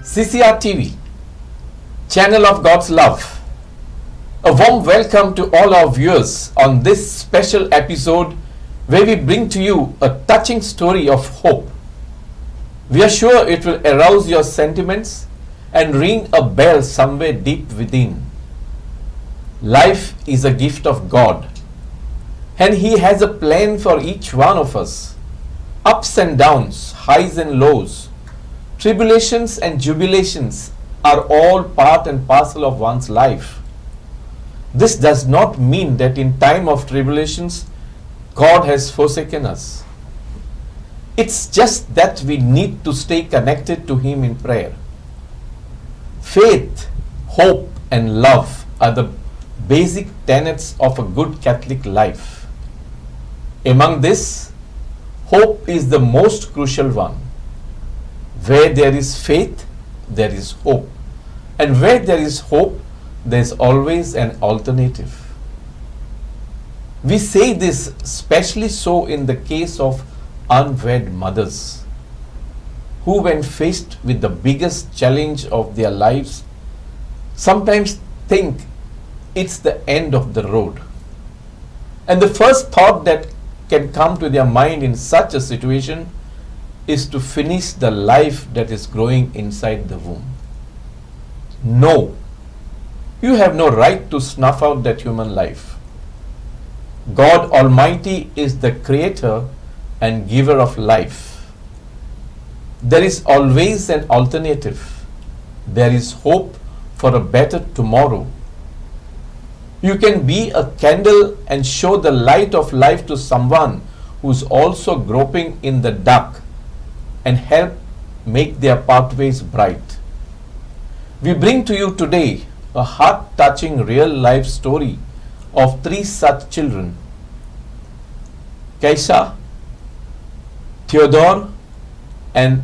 CCR TV, Channel of God's Love. A warm welcome to all our viewers on this special episode where we bring to you a touching story of hope. We are sure it will arouse your sentiments and ring a bell somewhere deep within. Life is a gift of God, and He has a plan for each one of us. Ups and downs, highs and lows, tribulations and jubilations are all part and parcel of one's life. This does not mean that in time of tribulations, God has forsaken us. It's just that we need to stay connected to Him in prayer. Faith, hope, and love are the basic tenets of a good Catholic life. Among this, hope is the most crucial one. Where there is faith, there is hope. And where there is hope, there is always an alternative. We say this especially so in the case of unwed mothers, who when faced with the biggest challenge of their lives, sometimes think it's the end of the road. And the first thought that can come to their mind in such a situation is to finish the life that is growing inside the womb. No, you have no right to snuff out that human life. God Almighty is the creator and giver of life. There is always an alternative. There is hope for a better tomorrow. You can be a candle and show the light of life to someone who's also groping in the dark and help make their pathways bright. We bring to you today a heart-touching real-life story of three such children: Kaisa, Theodore, and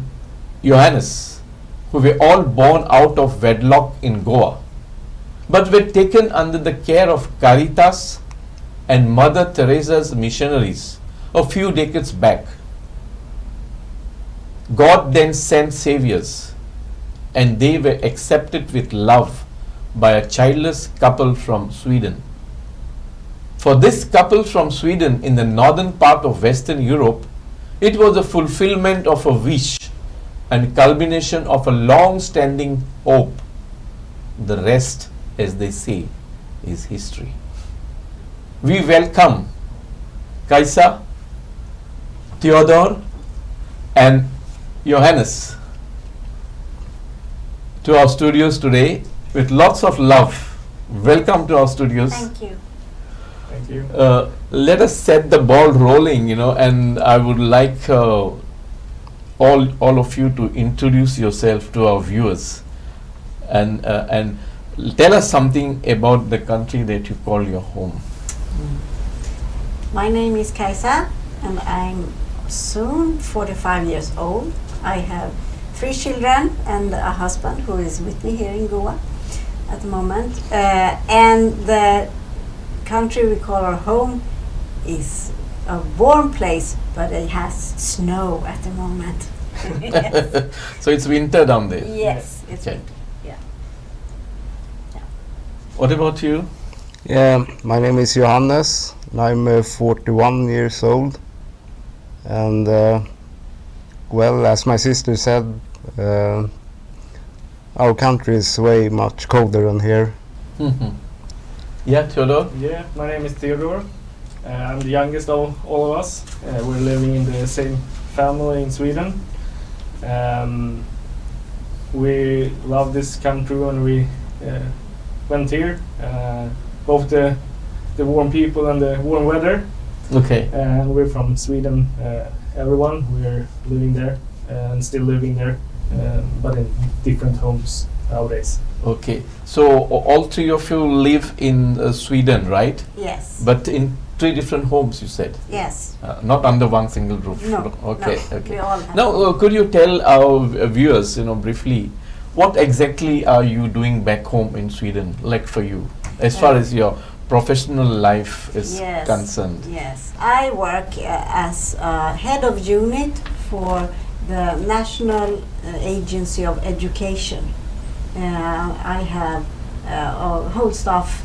Johannes, who were all born out of wedlock in Goa, but were taken under the care of Caritas and Mother Teresa's missionaries a few decades back. God then sent saviors, and they were accepted with love by a childless couple from Sweden. For this couple from Sweden in the northern part of Western Europe, it was a fulfillment of a wish and culmination of a long-standing hope. The rest, as they say, is history. We welcome Kaisa, Theodore, and Johannes to our studios today with lots of love. Welcome to our studios. Thank you. Thank you. Let us set the ball rolling, and I would like all of you to introduce yourself to our viewers and tell us something about the country that you call your home. My name is Kaisa, and I'm soon 45 years old. I have 3 children and a husband who is with me here in Goa at the moment. And the country we call our home is a warm place, but it has snow at the moment. Yes. So it's winter down there. Yes, it's Okay. winter. Yeah. What about you? Yeah, my name is Johannes, and I'm 41 years old. And well, as my sister said, our country is way much colder than here. Yeah, Theodore? Yeah, my name is Theodore. I'm the youngest of all of us. We're living in the same family in Sweden. We love this country when we went here. Both the warm people and the warm weather. Okay. We're from Sweden, everyone. We're living there and still living there, but in different homes nowadays. Okay. So all three of you live in Sweden, right? Yes. But in 3 different homes, you said? Yes. Not under one single roof? No. Okay. No, Okay. we all have. Now, could you tell our viewers, briefly, what exactly are you doing back home in Sweden, like for you, as far as your professional life is concerned? Yes, I work as head of unit for the National Agency of Education. I have a whole staff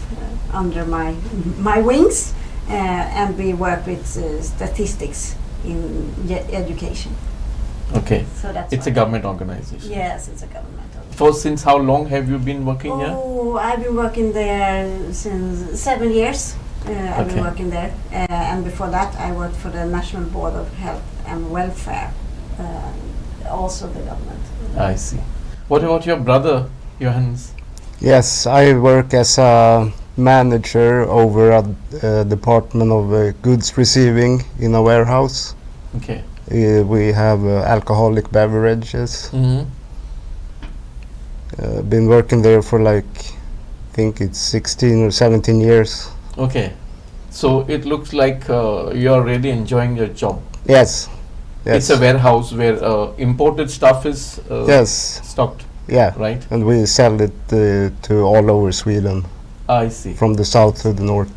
under my wings, and we work with statistics in education. Okay. So that's It's a why. government organization. Yes, it's a government. For since how long have you been working here? Oh, I've been working there since 7 years. I've been Okay. working there, and before that, I worked for the National Board of Health and Welfare, also the government. I see. What about your brother, Johannes? Yes, I work as a manager over a department of goods receiving in a warehouse. Okay. We have alcoholic beverages. Mm-hmm. Been working there for like, I think it's 16 or 17 years. Okay. So it looks like you're really enjoying your job. Yes. Yes. It's a warehouse where imported stuff is Yes. stocked, Yeah. right? And we sell it to all over Sweden, I see. from the south to the north.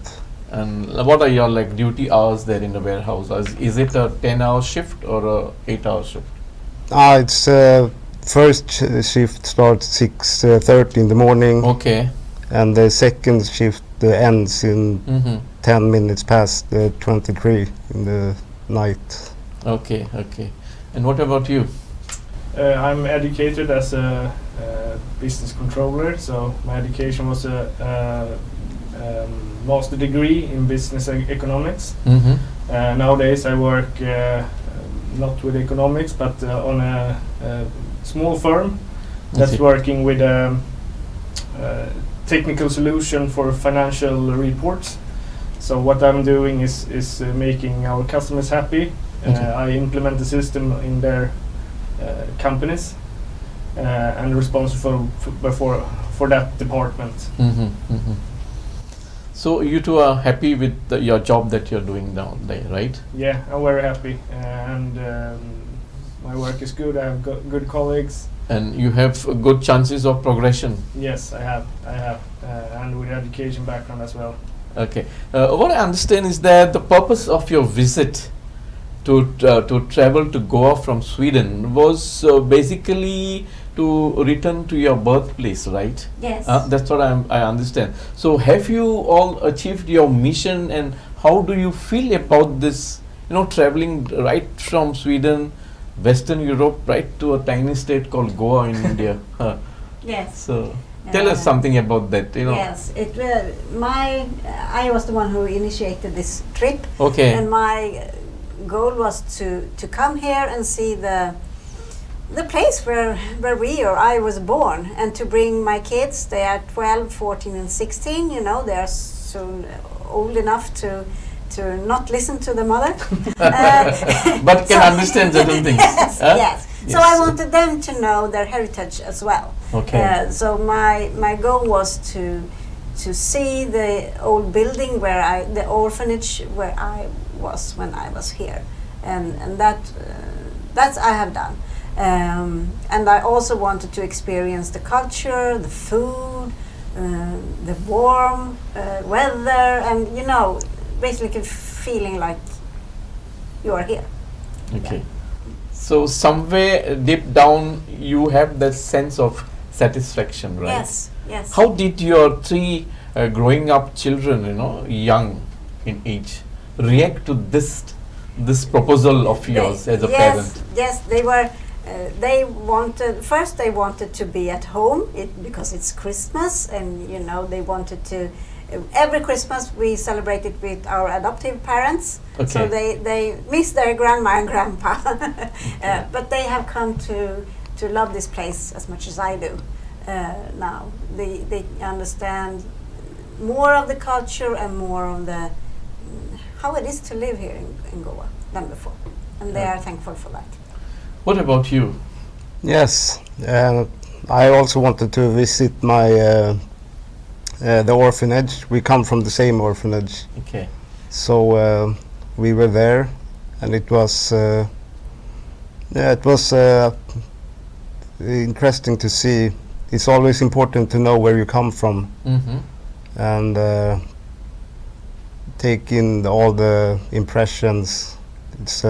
And what are your like duty hours there in the warehouse? Is it a 10-hour shift or a 8-hour shift? It's first shift starts 6:30 in the morning, Okay. and the second shift ends in Mm-hmm. 10 minutes past 23 in the night. Okay. Okay. And what about you? I'm educated as a business controller, so my education was a master degree in business economics. Mm-hmm. Nowadays I work not with economics, but on a small firm that's Okay. working with a technical solution for financial reports. So what I'm doing is making our customers happy. Okay. I implement the system in their companies and responsible for that department. Mm-hmm. Mm-hmm. So you two are happy with your job that you're doing down there, right? Yeah, I'm very happy, and my work is good. I have good colleagues. And you have good chances of progression. Yes, I have, and with education background as well. Okay. What I understand is that the purpose of your visit to travel to Goa from Sweden was basically to return to your birthplace, right? Yes. That's what I understand. So have you all achieved your mission, and how do you feel about this, traveling right from Sweden, Western Europe, right to a tiny state called Goa in India? Yes. So tell us something about that, Yes, I was the one who initiated this trip, Okay. and my goal was to come here and see the place where I was born, and to bring my kids. They are 12, 14 and 16, they are soon old enough to not listen to the mother. But can understand certain things. Yes, Huh? yes. So Yes. I wanted them to know their heritage as well. Okay. So my goal was to see the old building the orphanage where I was when I was here, and that's I have done. And I also wanted to experience the culture, the food, the warm weather, and basically feeling like you are here. Okay. So somewhere deep down you have that sense of satisfaction, right? Yes, yes. How did your three growing up children, young in age, react to this proposal of yours as a parent? Yes, they were. They wanted to be at home because it's Christmas, and they wanted to. Every Christmas we celebrate it with our adoptive parents, so Okay. they miss their grandma and grandpa. But they have come to love this place as much as I do now. They understand more of the culture and more of the how it is to live here in Goa than before, and they are thankful for that. What about you? Yes, I also wanted to visit the orphanage. We come from the same orphanage, Okay. so we were there, and it was interesting to see. It's always important to know where you come from Mm-hmm. and take in all the impressions. It's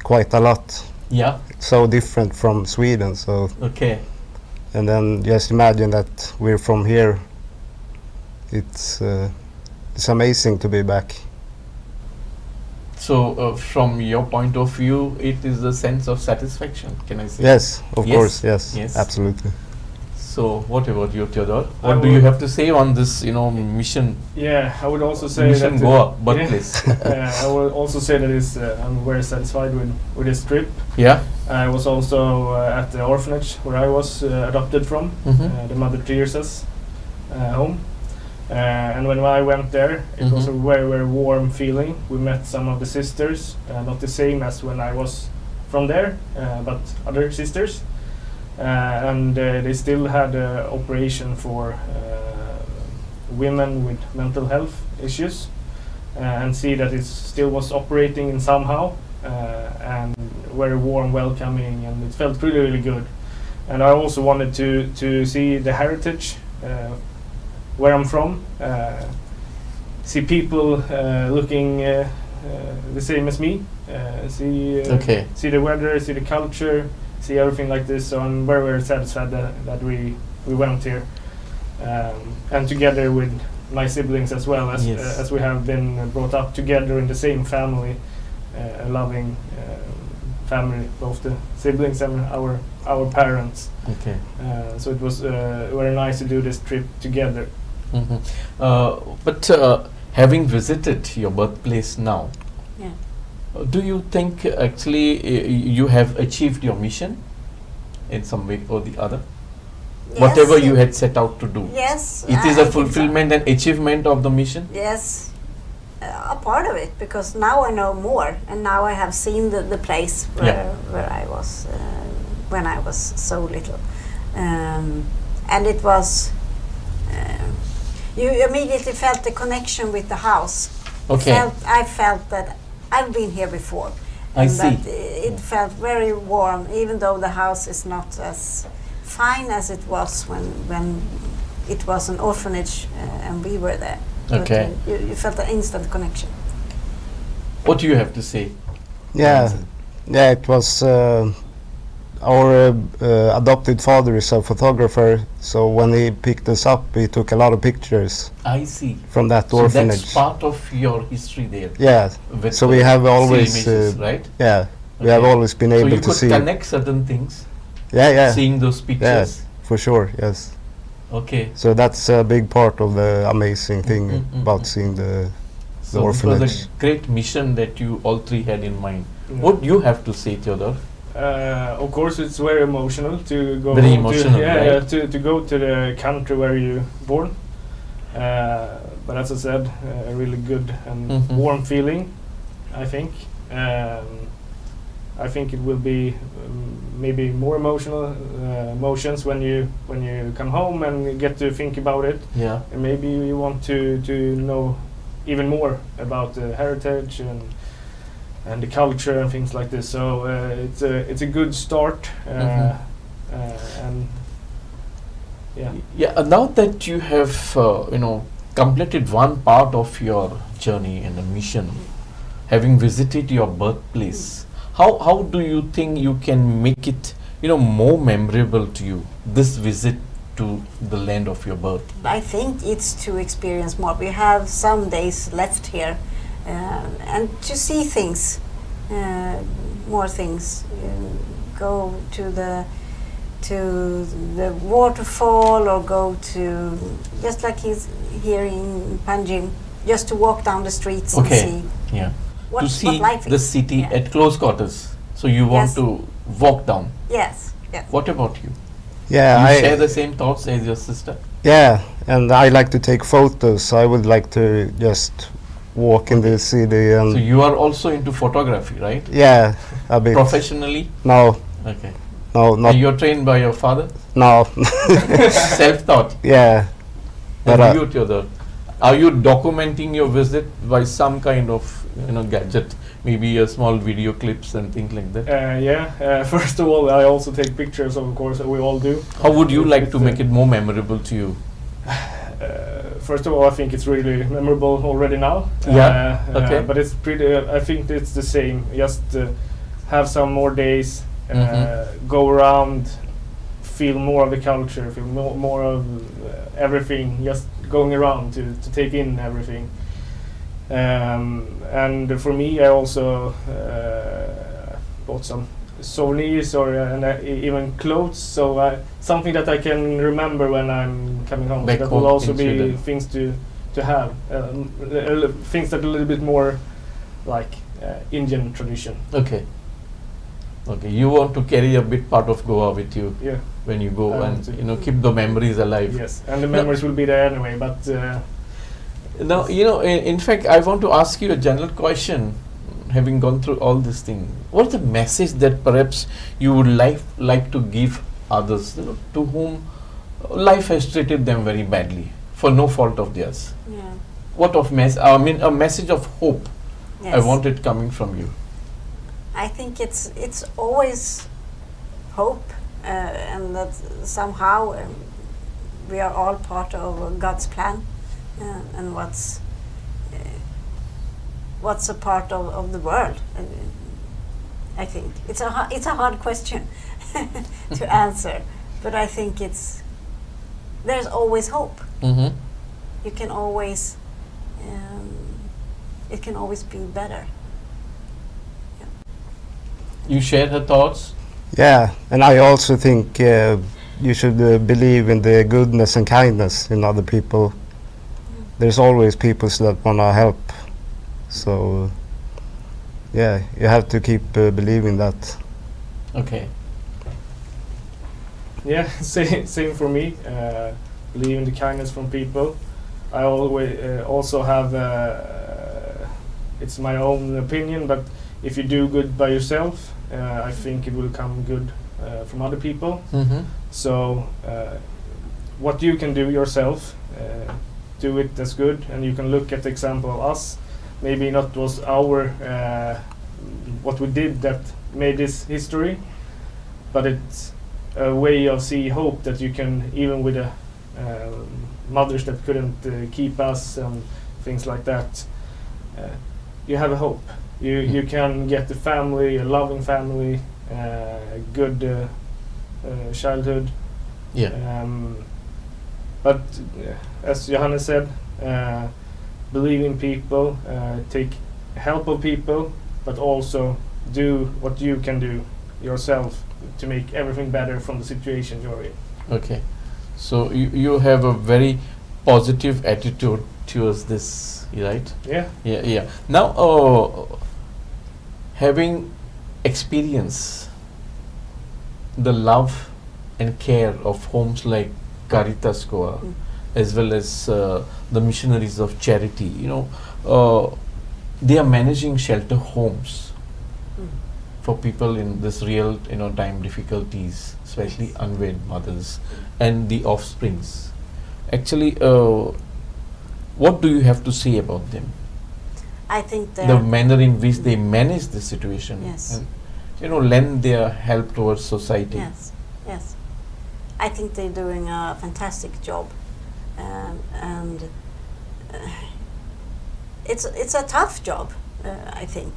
quite a lot. Yeah. so different from Sweden. So, Okay. and then just imagine that we're from here. It's amazing to be back. So, from your point of view, it is a sense of satisfaction. Can I say? Yes, of Yes, course. Yes, yes. absolutely. So, what about you, Theodore? I What do you would- have to say on this, mission? Yeah, I would also say Mission that Goa, birthplace. I would also say that I'm very satisfied with this trip. Yeah. I was also at the orphanage where I was adopted from, Mhm. the Mother Teresa's home. And when I went there, it was a Mhm. very, very warm feeling. We met some of the sisters, not the same as when I was from there, but other sisters. And they still had an operation for women with mental health issues, and see that it still was operating in somehow, and very warm, welcoming, and it felt really, really good. And I also wanted to see the heritage where I'm from, see people looking the same as me, Okay. see the weather, see the culture, see everything like this. So I'm very, very satisfied that we went here, and together with my siblings as well, Yes. as we have been brought up together in the same family, a loving family, both the siblings and our parents. Okay. So it was very nice to do this trip together. Mhm. But having visited your birthplace now, Yeah. do you think actually you have achieved your mission in some way or the other? Whatever Yes, you had set out to do. Yes. It is I a think so. fulfillment and achievement of the mission? Yes, a part of it, because now I know more, and now I have seen the place where I was when I was so little, and it was. You immediately felt the connection with the house. Okay. I felt that I've been here before. I and see. That it felt very warm, even though the house is not as fine as it was when it was an orphanage and we were there. But, Okay. you felt an instant connection. What do you have to say? Yeah, yeah. It was our adopted father is a photographer, so when he picked us up, he took a lot of pictures I see. from that So orphanage. that's part of your history there. Yeah, With so we the have still always, images, right? yeah, we have Okay. always been So able you to could see. connect certain things, Yeah, seeing those yeah, pictures. for sure. Yes. Okay. So that's a big part of the amazing thing about seeing the So this was orphanage. a great mission that you all three had in mind. Yeah. What do you have to say, Theodore? Of course, it's very emotional to go. Very emotional, right? to go to the country where you born. But as I said, a really good and Mhm. warm feeling. I think. I think it will be maybe more emotional emotions when you come home and get to think about it. Yeah. And maybe you want to know even more about the heritage and the culture and things like this. So it's a good start, Mhm. and yeah. Yeah. Now that you have, completed one part of your journey and the mission, having visited your birthplace, how do you think you can make it, more memorable to you, this visit to the land of your birth? I think it's to experience more. We have some days left here, and to see things, more things. Go to the waterfall, or go to, just like he's here in Panjim, just to walk down the streets Okay. and see Yeah. what, To see what life the is. city Yeah. at close quarters. So you want Yes. to walk down. Yes, yes. What about you? Yeah, You I share the same thoughts as your sister? yeah, and I like to take photos. I would like to just walk in the city and So you are also into photography, right? yeah, a bit. Professionally? No, Okay. no, not And you're trained by your father? no. Self-taught? Yeah, but And you, Theodore, are you documenting your visit by some kind of, gadget? Maybe a small video clips and things like that? First of all, I also take pictures, of course, we all do. How would you like to It's, make it more memorable to you? First of all, I think it's really memorable already now. Yeah, okay. But it's pretty. I think it's the same. Just have some more days, Mhm. go around, feel more of the culture, feel more of everything, just going around to take in everything. And for me, I also bought some souvenirs or even clothes, so something that I can remember when I'm coming home. Back That home will also in be Sweden. things to have, things that are a little bit more like Indian tradition. Okay. Okay, you want to carry a bit part of Goa with you Yeah. when you go I want and to. keep the memories alive. Yes, and the memories will be there anyway. But Now, in fact, I want to ask you a general question. Having gone through all this thing, what's the message that perhaps you would like to give others, to whom life has treated them very badly for no fault of theirs? Yeah. What of I mean, a message of hope. Yes. I want it coming from you. I think it's always hope, and that somehow we are all part of God's plan, and what's a part of the world. I think it's a hard question to answer, but I think there's always hope. Mm-hmm. You can always it can always be better. You share her thoughts. Yeah, and I also think you should believe in the goodness and kindness in other people. There's always people that want to help. So, yeah, you have to keep believing that. Okay. yeah, same for me. Believe in the kindness from people. I always also have. It's my own opinion, but if you do good by yourself, I think it will come good from other people. Mm-hmm. So what you can do yourself, do it as good, and you can look at the example of us. Maybe not was our what we did that made this history, but it's a way of see hope that you can, even with the mothers that couldn't keep us and things like that, you have a hope. You can get a family, a loving family, good childhood. Yeah. But as Johannes said, believe in people, take help of people, but also do what you can do yourself to make everything better from the situation you're in. Okay. So you have a very positive attitude towards this, right? Yeah. Yeah, yeah. Now, having experienced the love and care of homes like Caritas Goa, as well as the missionaries of charity, they are managing shelter homes for people in this real, time difficulties, especially unwed mothers and the offsprings. Actually, what do you have to say about them? I think The manner in which they manage the situation, Yes. and lend their help towards society. Yes, yes. I think they're doing a fantastic job, and it's a tough job, I think,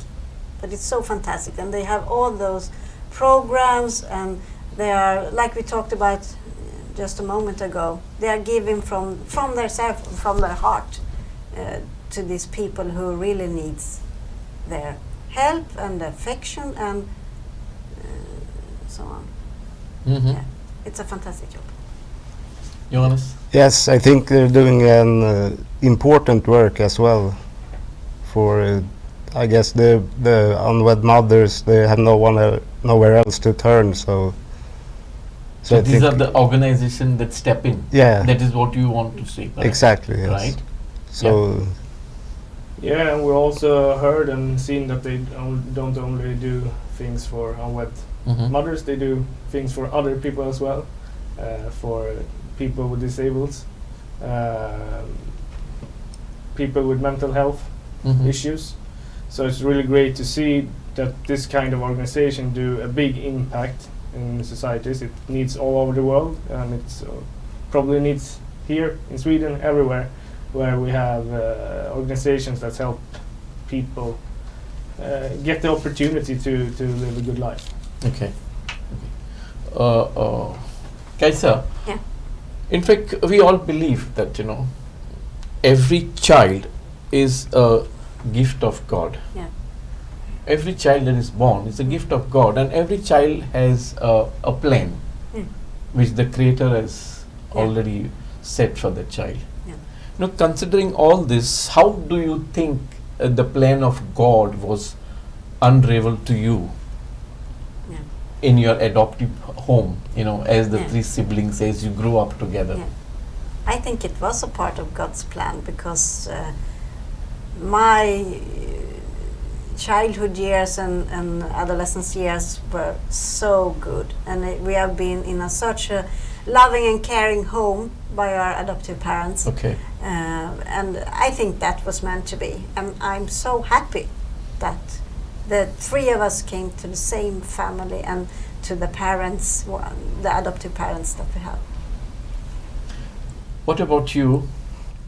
but it's so fantastic, and they have all those programs, and they are, like we talked about just a moment ago, they are giving from their self, from their heart, to these people who really needs their help and affection and so on. Mm-hmm. Yeah, it's a fantastic job. Johannes? Yes, I think they're doing an important work as well. For I guess the unwed mothers, they have nowhere else to turn. So So I these think are the organizations that step in. Yeah. That is what you want to say. Correct? exactly. Yes. Right. So Yeah, and we also heard and seen that they don't only do things for unwed Mhm. mothers, they do things for other people as well, for people with disables, people with mental health Mhm. issues. So it's really great to see that this kind of organization do a big impact in societies. It needs all over the world, and it's probably needs here in Sweden, everywhere, where we have organizations that help people get the opportunity to live a good life. Okay. Kaisa, Yeah. in fact, we all believe that, every child is a gift of God. Yeah. Every child that is born is a gift of God, and every child has a plan Mm. which the Creator has Yeah. already set for the child. Yeah. Considering all this, how do you think the plan of God was unraveled to you Yeah. in your adoptive home, as the Yeah. three siblings, as you grew up together? Yeah. I think it was a part of God's plan because my childhood years and adolescence years were so good, and we have been in such a loving and caring home by our adoptive parents. Okay. And I think that was meant to be. And I'm so happy that the three of us came to the same family and to the parents, the adoptive parents that we have. What about you?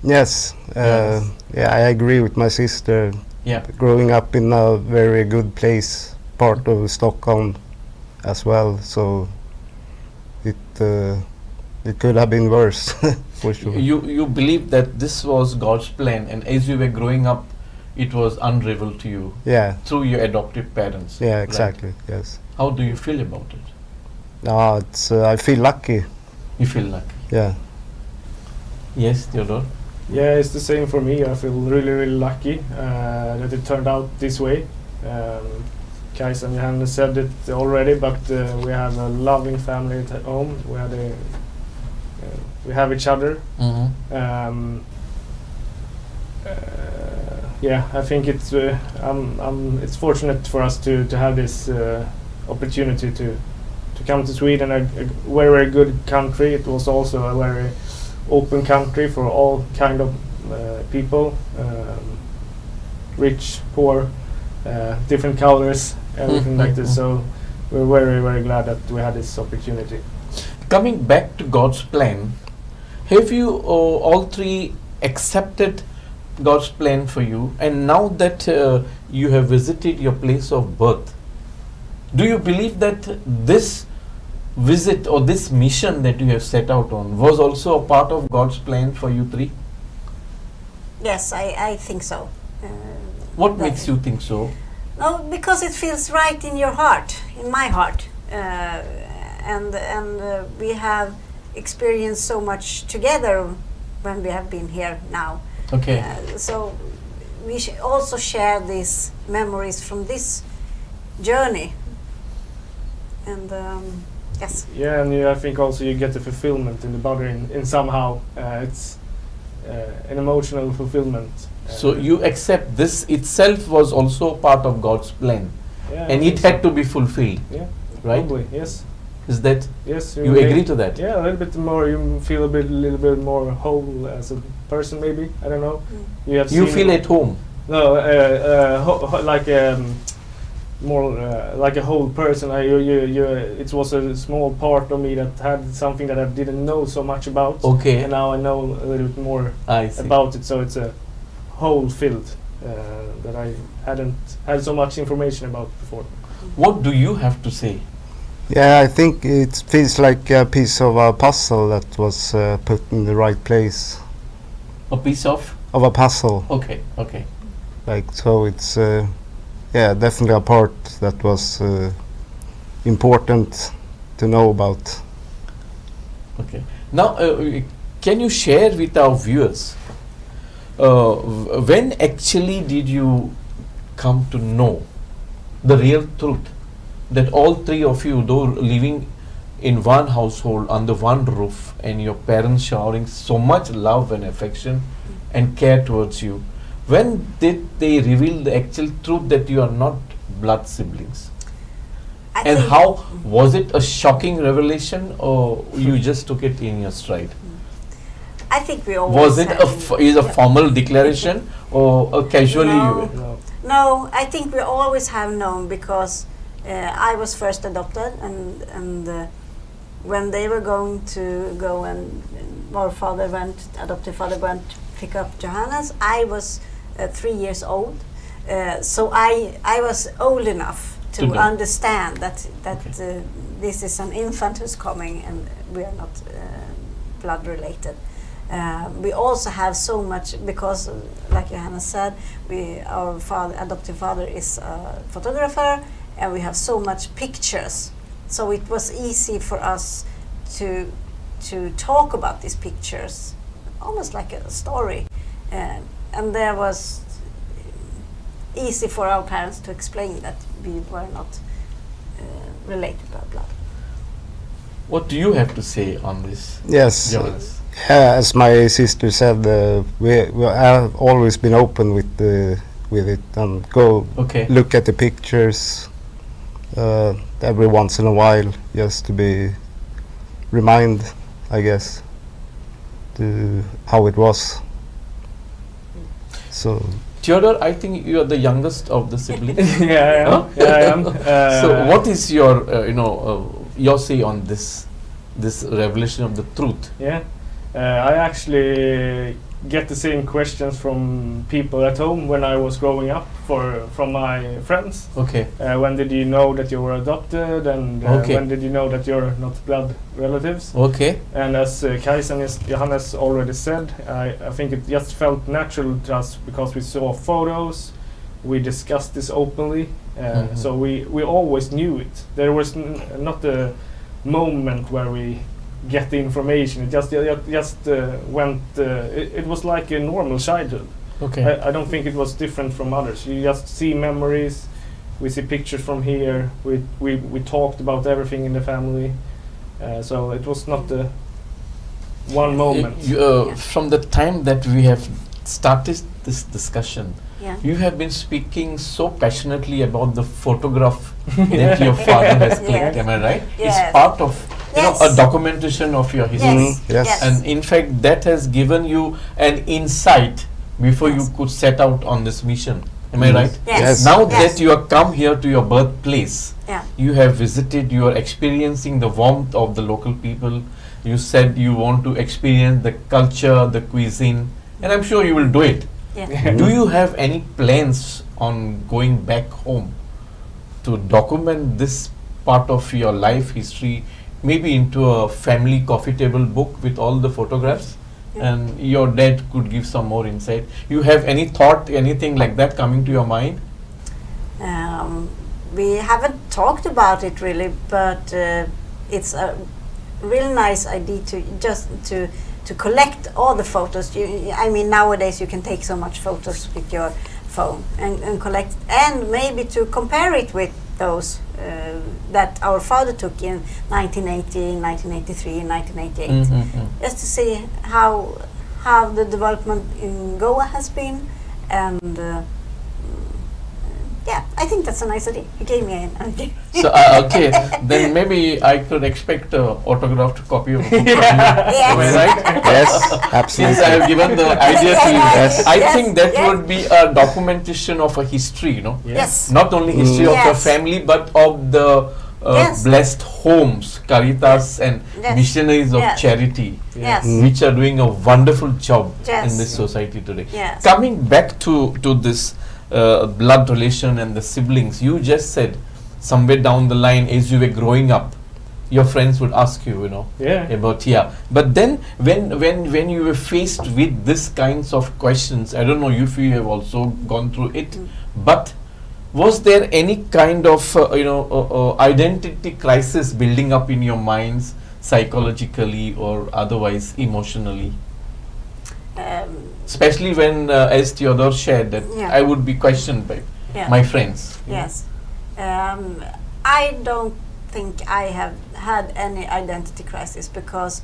Yes, Yes. yeah, I agree with my sister. Yeah. Growing up in a very good place, part of Stockholm as well, so it could have been worse, for sure. You believe that this was God's plan, and as you were growing up, it was unraveled to you Yeah, through your adoptive parents. yeah, right? exactly. Yes. How do you feel about it? It's I feel lucky. You feel lucky. Yeah. Yes, Theodore. Yeah, it's the same for me. I feel really, really lucky that it turned out this way. Kajsa and Johannes said it already, but we have a loving family at home. We have each other. Mm-hmm. Yeah, I think it's fortunate for us to have this opportunity to come to Sweden, a very, very good country. It was also a very open country for all kind of people, rich, poor, different colors, everything like this. So we're very, very glad that we had this opportunity. Coming back to God's plan, have you all three accepted God's plan for you? And now that you have visited your place of birth, do you believe that this visit or this mission that you have set out on was also a part of God's plan for you three? Yes, I think so. What that- makes you think so? No, because it feels right in your heart, in my heart, and we have experienced so much together when we have been here now. Okay. So we also share these memories from this journey, and yes. Yeah, and I think also you get the fulfillment in the body in somehow. It's an emotional fulfillment. So you accept this itself was also part of God's plan, Yeah, I and think it so. had to be fulfilled, Yeah, right? probably, yes. Is that Yes, you make- agree to that? Yeah, a little bit more. You feel a little bit more whole as a person, maybe. I don't know. You have You seen feel at home. No, like more like a whole person. It was a small part of me that had something that I didn't know so much about, Okay. and now I know a little bit more I see. about it. So it's a whole field that I hadn't had so much information about before. What do you have to say? Yeah, I think it feels like a piece of a puzzle that was put in the right place. A piece of? Of a puzzle. Okay, okay. Like, so it's, yeah, definitely a part that was important to know about. Okay. Now, can you share with our viewers when actually did you come to know the real truth that all three of you, though living in one household under one roof, and your parents showering so much love and affection and care towards you, when did they reveal the actual truth that you are not blood siblings? I And think- how was it a shocking revelation, or you just took it in your stride? I think we always Was it have- is a Yeah. formal declaration or a casually? No. No. No, I think we always have known because I was first adopted, and when they were going to go and our adoptive father went to pick up Johannes, I was 3 years old, So I was old enough to To know. understand that Okay. this is an infant who's coming and we are not blood related. We also have so much because, like Johanna said, our adoptive father is a photographer, and we have so much pictures. So it was easy for us to talk about these pictures, almost like a story, and there was easy for our parents to explain that we were not related by blood. What do you have to say on this, Yes. Johannes? As my sister said, we have always been open with it and go Okay. look at the pictures every once in a while, just to be remind, I guess, to how it was. So Theodore, I think you are the youngest of the siblings. Yeah, I am. Huh? Yeah, I am. So, what is your, your say on this revelation of the truth? Yeah, I actually get the same questions from people at home when I was growing up, from my friends. Okay. When did you know that you were adopted, and Okay. when did you know that you're not blood relatives? Okay. And as Kajsa and Johannes already said, I think it just felt natural to us because we saw photos, we discussed this openly, Mhm. so we always knew it. There was not a moment where we get the information. It just went. It was like a normal childhood. Okay. I don't think it was different from others. You just see memories. We see pictures from here. We talked about everything in the family. So it was not the one moment. Yeah. From the time that we have started this discussion, Yeah. you have been speaking so passionately about the photograph that your father has clicked. Yes. Am I right? Yes. It's part of Yes. a documentation of your history. Yes. Yes. Yes. And in fact, that has given you an insight before Yes. you could set out on this mission. Am I Mm. right? Yes. Yes. Now Yes. that you have come here to your birthplace, Yeah. you have visited, you are experiencing the warmth of the local people. You said you want to experience the culture, the cuisine, and I'm sure you will do it. Yeah. Do you have any plans on going back home to document this part of your life history, maybe into a family coffee table book with all the photographs? Yeah. And your dad could give some more insight. You have any thought, anything like that coming to your mind? We haven't talked about it really, but it's a real nice idea to collect all the photos. I mean, nowadays you can take so much photos with your phone and collect, and maybe to compare it with those that our father took in 1980, 1983, 1988. Just to see how the development in Goa has been, and yeah, I think that's a nice idea. You gave me an idea. So, okay, then maybe I could expect an autographed copy of the book from you. Yes. Am I right? Yes, Since I absolutely. have given the idea to you, Yes. I Yes, think that yes. would be a documentation of a history, Yes. Not only history of your Yes. family, but of the Yes. blessed homes, Caritas and Yes. missionaries of Yes. charity, Yes. which are doing a wonderful job Yes. in this society today. Yes. Coming back to this blood relation and the siblings, you just said somewhere down the line as you were growing up, your friends would ask you, Yeah. about But then when you were faced with this kinds of questions, I don't know if you have also gone through it, but was there any kind of identity crisis building up in your minds, psychologically or otherwise emotionally? Especially when, as Theodore shared, that Yeah. I would be questioned by Yeah. my friends. Yes. I don't think I have had any identity crisis because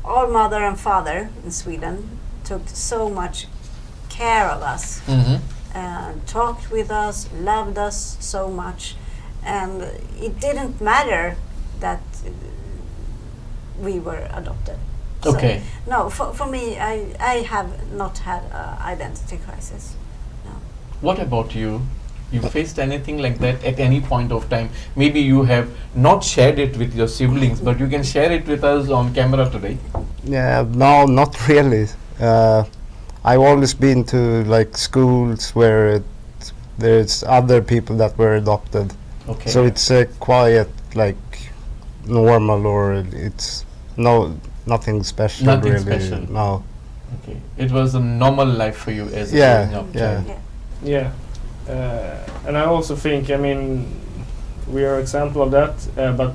our mother and father in Sweden took so much care of us, talked with us, loved us so much, and it didn't matter that we were adopted. So, Okay. no, for me, I have not had identity crisis. No. What about you? You faced anything like that at any point of time? Maybe you have not shared it with your siblings, but you can share it with us on camera today. Yeah, no, not really. I've always been to like schools where there's other people that were adopted. Okay. So it's a quiet, like normal, or it's nothing special. Nothing really. special. No. Okay. It was a normal life for you as a Yeah, growing up yeah. child. Yeah. Yeah, and I also think, I mean, we are example of that, but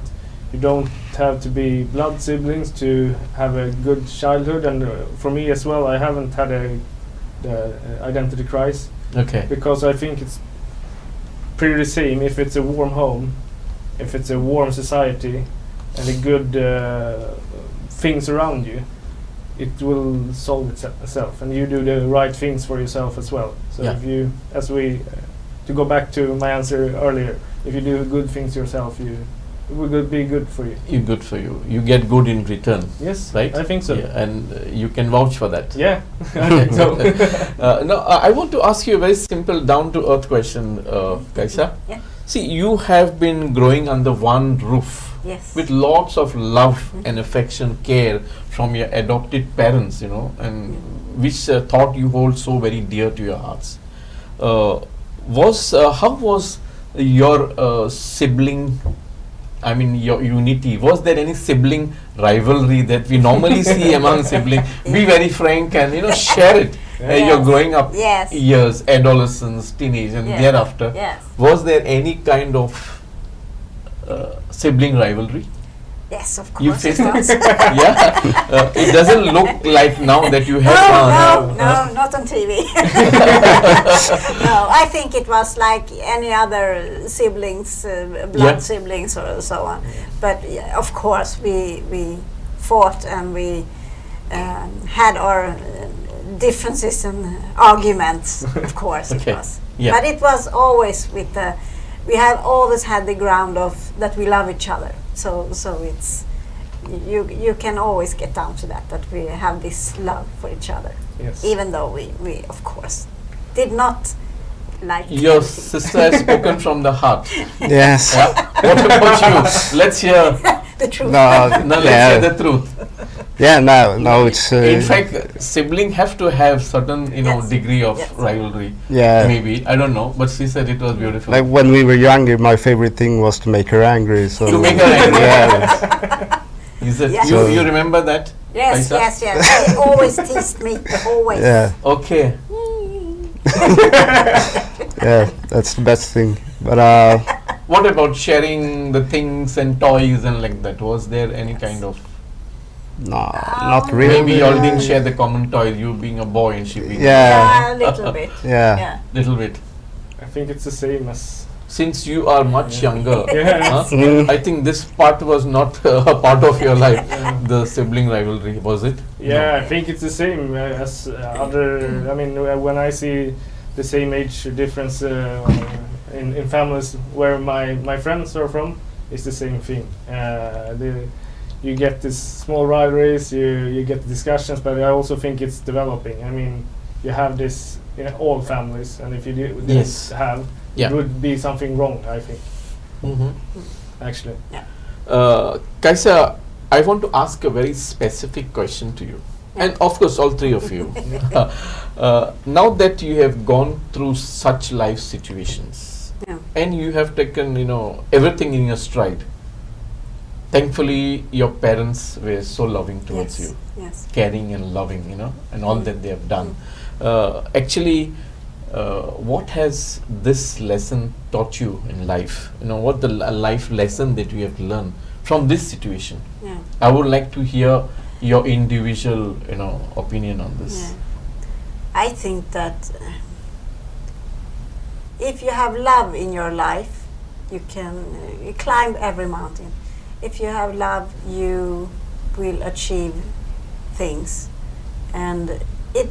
you don't have to be blood siblings to have a good childhood. And for me as well, I haven't had the identity crisis, Okay. because I think it's pretty the same if it's a warm home, if it's a warm society, and a good things around you. It will solve itself, and you do the right things for yourself as well. So Yeah. if you, to go back to my answer earlier, if you do good things yourself, it will be good for you. Good for you. You get good in return, Yes, right? I think so. Yeah, and you can vouch for that. Yeah, I think so. No, I want to ask you a very simple, down-to-earth question, Kaisa. Yeah. See, you have been growing under one roof Yes. with lots of love and affection, care from your adopted parents, you know, and which thought you hold so very dear to your hearts. How was your sibling? I mean, your unity. Was there any sibling rivalry that we normally see among siblings? Be very frank and share it. You're growing up Yes. years, adolescence, teenage, and Yes. thereafter. Yes. Was there any kind of sibling rivalry? Yes, of You course. faced it was. Yeah, it doesn't look like now that you have. No, not on TV. No, I think it was like any other siblings, blood Yeah. siblings or so on. But yeah, of course, we fought and we had our differences and arguments. Of course, Okay. it was. Yeah. But it was always with the. We have always had the ground of that we love each other. So it's you can always get down to that we have this love for each other, Yes. even though we of course did not like Your everything. sister has spoken from the heart. Yes. Yeah. What about you? Let's hear. The truth. No, Now let's yeah. hear the truth. Yeah, no, it's In fact, sibling have to have certain Yes. degree of Yes. rivalry. yeah. Maybe I don't know, but she said it was beautiful. Like when we were younger, my favorite thing was to make her angry. So To make her angry. Yeah. Is it Yeah. you? So- You remember that? Yes, Aisa? yes. He always teased me. Always. Yeah, Okay. yeah, that's the best thing. But What about sharing the things and toys and like that? Was there any kind of no, not really. maybe you all didn't share the common toys? You being a boy and she being Yeah. A little bit. Yeah. Yeah. little bit. I think it's the same as. Since you are much younger, Yeah. huh? Mm. I think this part was not a part of your life. The sibling rivalry, was it? Yeah, I think it's the same as other. I mean, when I see the same age difference in families where my friends are from, it's the same thing. You get this small rivalries, you get discussions, but I also think it's developing. I mean, you have this in all families, and if you didn't Yes. have, Yeah. it would be something wrong. I think Mm-hmm. actually. Kaisa, I want to ask a very specific question to you. And of course, all three of you. Now that you have gone through such life situations, Yeah. and you have taken, everything in your stride, thankfully, your parents were so loving towards Yes. you, Yes. caring and loving, and all that they have done. Actually, what has this lesson taught you in life? What the life lesson that you have learned from this situation? Yeah. I would like to hear your individual, opinion on this. Yeah. I think that if you have love in your life, you can you climb every mountain. If you have love, you will achieve things, and it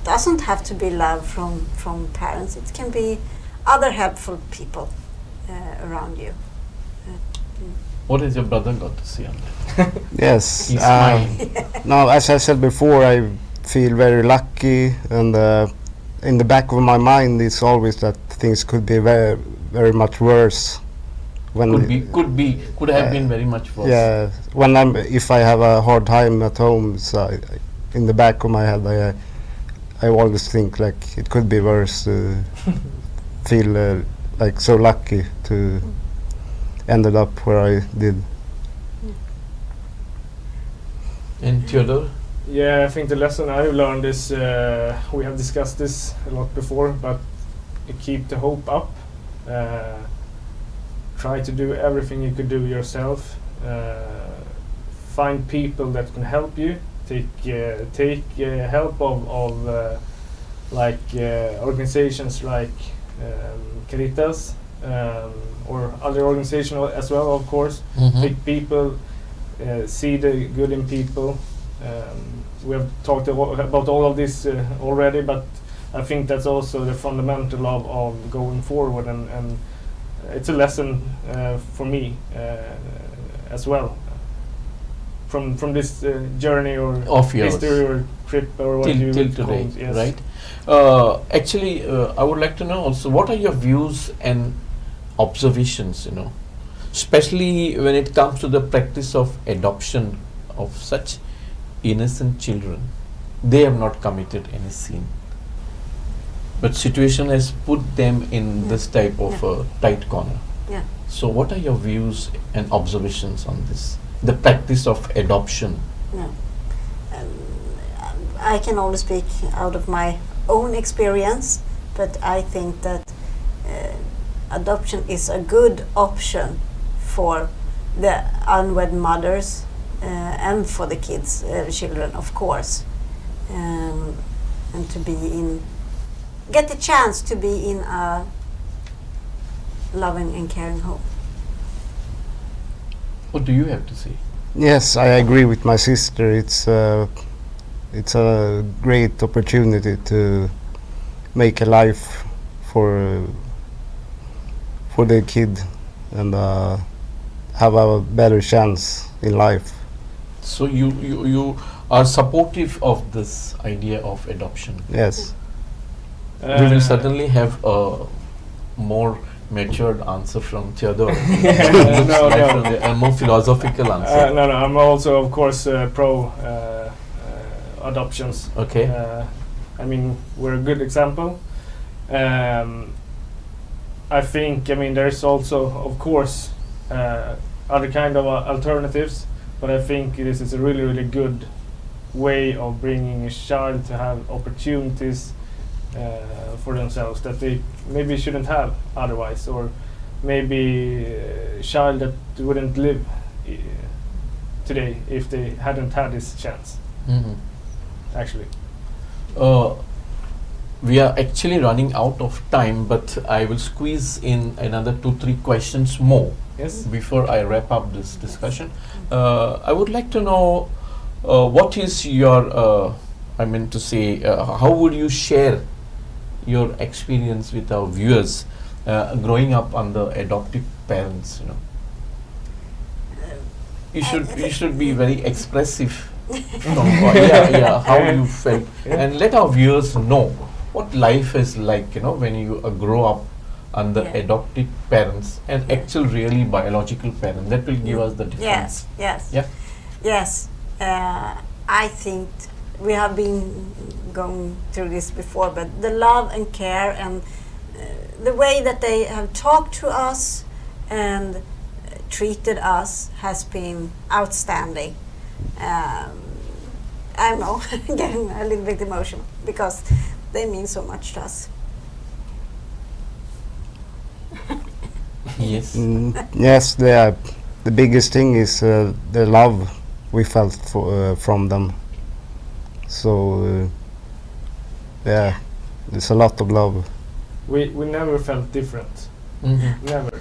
doesn't have to be love from parents. It can be other helpful people around you. What has your brother got to say on that? Yes. He's smiling. No, as I said before, I feel very lucky, and in the back of my mind, it's always that things could be very, very much worse. When Could have been very much worse. yeah, if I have a hard time at home, so in the back of my head, I always think like it could be worse. Feel like so lucky to ended up where I did. And Theodore? Yeah, I think the lesson I've learned is, we have discussed this a lot before, but keep the hope up. Try to do everything you could do yourself. Find people that can help you. Take help of organizations like Caritas, or other organizations as well, of course. Pick people, see the good in people. We have talked about all of this already, but I think that's also the fundamental of going forward, and it's a lesson for me as well. From this journey or Of yours. history or trip or what till you today, call it, yes. right? Actually, I would like to know also, what are your views and observations, especially when it comes to the practice of adoption of such innocent children. They have not committed any sin, but situation has put them in this type of tight corner. Yeah. So what are your views and observations on this, the practice of adoption? No. I can only speak out of my own experience, but I think that adoption is a good option for the unwed mothers and for the kids, children, of course, and to get the chance to be in a loving and caring home. What do you have to say? Yes, I agree with my sister. It's a great opportunity to make a life for the kid and have a better chance in life. So you are supportive of this idea of adoption. Yes. We will certainly have a more matured answer from Theodore. No. A more philosophical answer. No, I'm also, of course, pro adoptions. Okay. I mean, we're a good example. I think, there's also, of course, other kind of alternatives, but I think this is a really, really good way of bringing a child to have opportunities for themselves that they maybe shouldn't have otherwise, or maybe a child that wouldn't live today if they hadn't had this chance. Actually, we are actually running out of time, but I will squeeze in another 2-3 questions more. yes. Before I wrap up this discussion. I would like to know what is your, how would you share your experience with our viewers growing up under adoptive parents? You should be very expressive. How you felt, and let our viewers know what life is like. When you grow up under adoptive parents and actual really biological parents. That will give us the difference. Yes. I think we have been going through this before, but the love and care and the way that they have talked to us and treated us has been outstanding. I don't know, getting a little bit emotional because they mean so much to us. Yes. Yes, the biggest thing is the love we felt from them. So there's a lot of love. We never felt different. Never.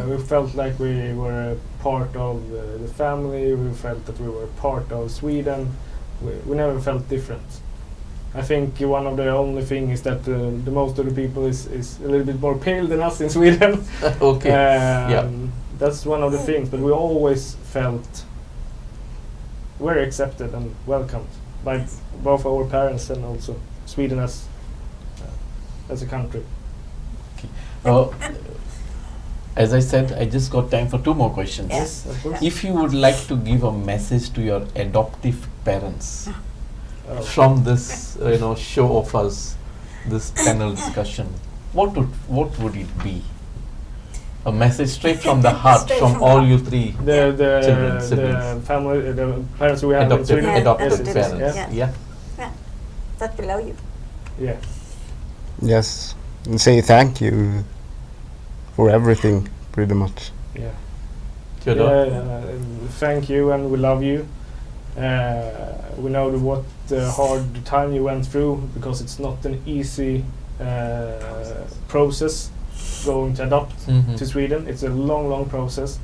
We felt like we were a part of the family. We felt that we were part of Sweden. We never felt different. I think one of the only thing is that the most of the people is a little bit more pale than us in Sweden. Okay. That's one of the things, but we always felt very accepted and welcomed by both our parents and also Sweden as a country. As I said, I just got time for 2 more questions. Yes, of course. If you would like to give a message to your adoptive parents, from this show of us, this panel discussion? What would it be? A message straight from the heart Straight from from all heart. you three children, The siblings. family, the parents we have in Adopted, Sweden. Yeah, adopted adopted, parents. yeah. Yeah. That below you. Yeah. Yes, and say thank you for everything, pretty much. Yeah. Theodore? Thank you, and we love you. We know what hard time you went through, because it's not an easy process going to adopt Mhm. to Sweden. It's a long, long process,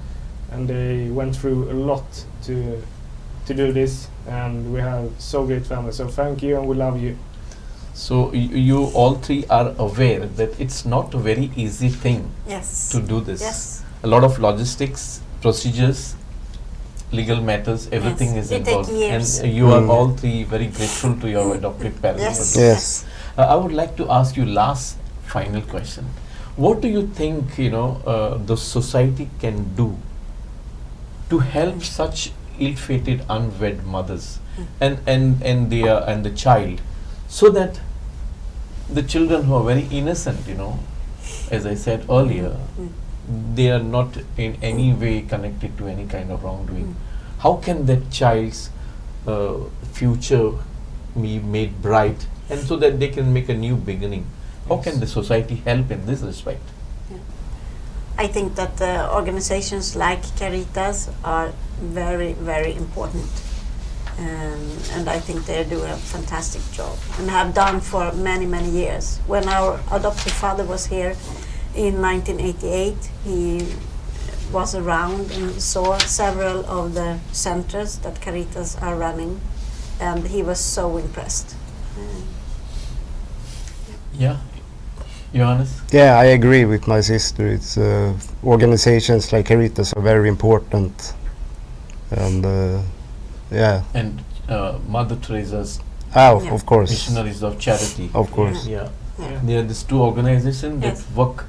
and they went through a lot to do this. And we have so great family. So thank you, and we love you. So you all three are aware that it's not a very easy thing Yes. to do this. Yes. A lot of logistics, procedures, legal matters, everything Yes. is It take involved. years. And you are Mm. all three very grateful to your adopted parents. Yes. for this. Yes. I would like to ask you last final question. What do you think the society can do to help such ill-fated unwed mothers and the child, so that the children who are very innocent, as I said earlier, they are not in any way connected to any kind of wrongdoing. How can that child's future be made bright, and so that they can make a new beginning? How can the society help in this respect? I think that organizations like Caritas are very, very important. And I think they do a fantastic job and have done for many, many years. When our adoptive father was here in 1988, he was around and saw several of the centers that Caritas are running, and he was so impressed. Yeah, Johannes? Yeah, I agree with my sister. It's organizations like Caritas are very important, and yeah. And Mother Teresa's Oh, Yeah. of course, Missionaries of Charity. of course. Yeah, Yeah. there are these two organizations that Yes. work.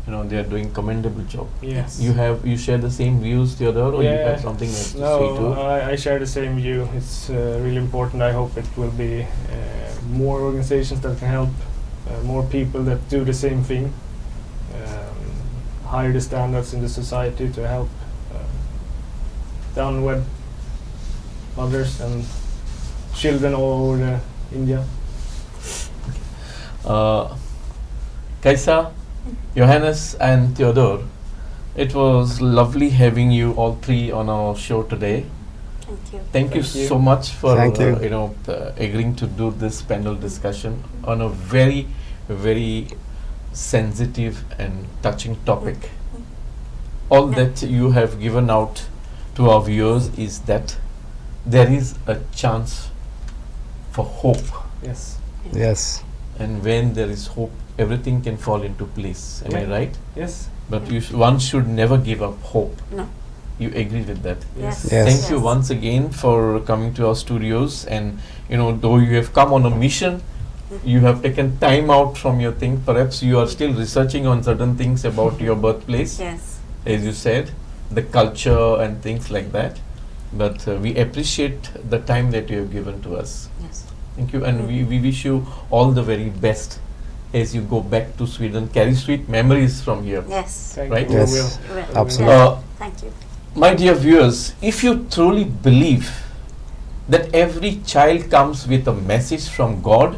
They are doing commendable job. Yes. You share the same views, Theodore, or you Yeah. have something else to say No, too? I share the same view. It's really important. I hope it will be more organizations that can help, more people that do the same thing, higher the standards in the society to help the unwed mothers and children all over India. Kaisa, Johannes, and Theodore, it was lovely having you all three on our show today. Thank you. Thank you Thank you. so much for Thank you. agreeing to do this panel discussion on a very, very sensitive and touching topic. All Yeah. that you have given out to our viewers is that there is a chance for hope, Yes. Yes, and when there is hope, everything can fall into place. Am I Yeah. right? Yes. But one should never give up hope. No. You agree with that? Yes. Yes. Thank you once again for coming to our studios, and though you have come on a mission, you have taken time out from your thing. Perhaps you are still researching on certain things about your birthplace, Yes. as you said, the culture and things like that. But we appreciate the time that you have given to us. Yes. Thank you, and we wish you all the very best as you go back to Sweden. Carry sweet memories from here. Yes. Thank Right? you. Yes. We will. Well, absolutely. Uh, Thank you. My dear viewers, if you truly believe that every child comes with a message from God,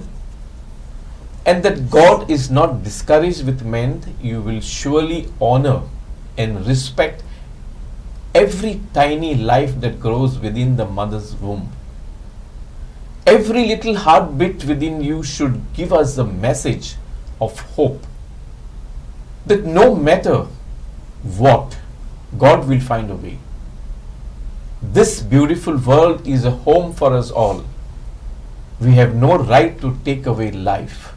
and that God is not discouraged with men, you will surely honor and respect every tiny life that grows within the mother's womb. Every little heartbeat within you should give us a message of hope, that no matter what, God will find a way. This beautiful world is a home for us all. We have no right to take away life.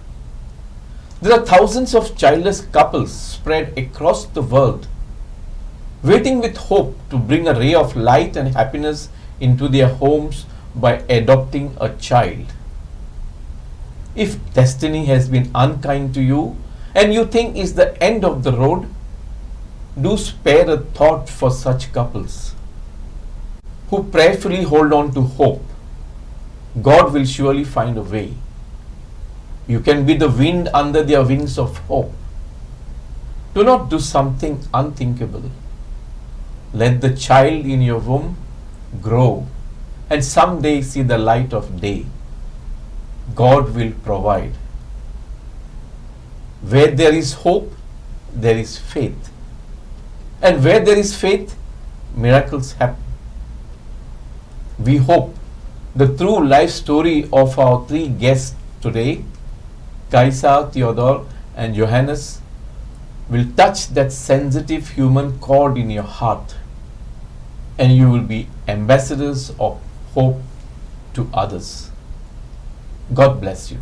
There are thousands of childless couples spread across the world, waiting with hope to bring a ray of light and happiness into their homes by adopting a child. If destiny has been unkind to you and you think it's the end of the road, do spare a thought for such couples who prayerfully hold on to hope. God will surely find a way. You can be the wind under their wings of hope. Do not do something unthinkable. Let the child in your womb grow and someday see the light of day. God will provide. Where there is hope, there is faith. And where there is faith, miracles happen. We hope the true life story of our three guests today, Kaisa, Theodore, and Johannes, will touch that sensitive human chord in your heart, and you will be ambassadors of hope to others. God bless you.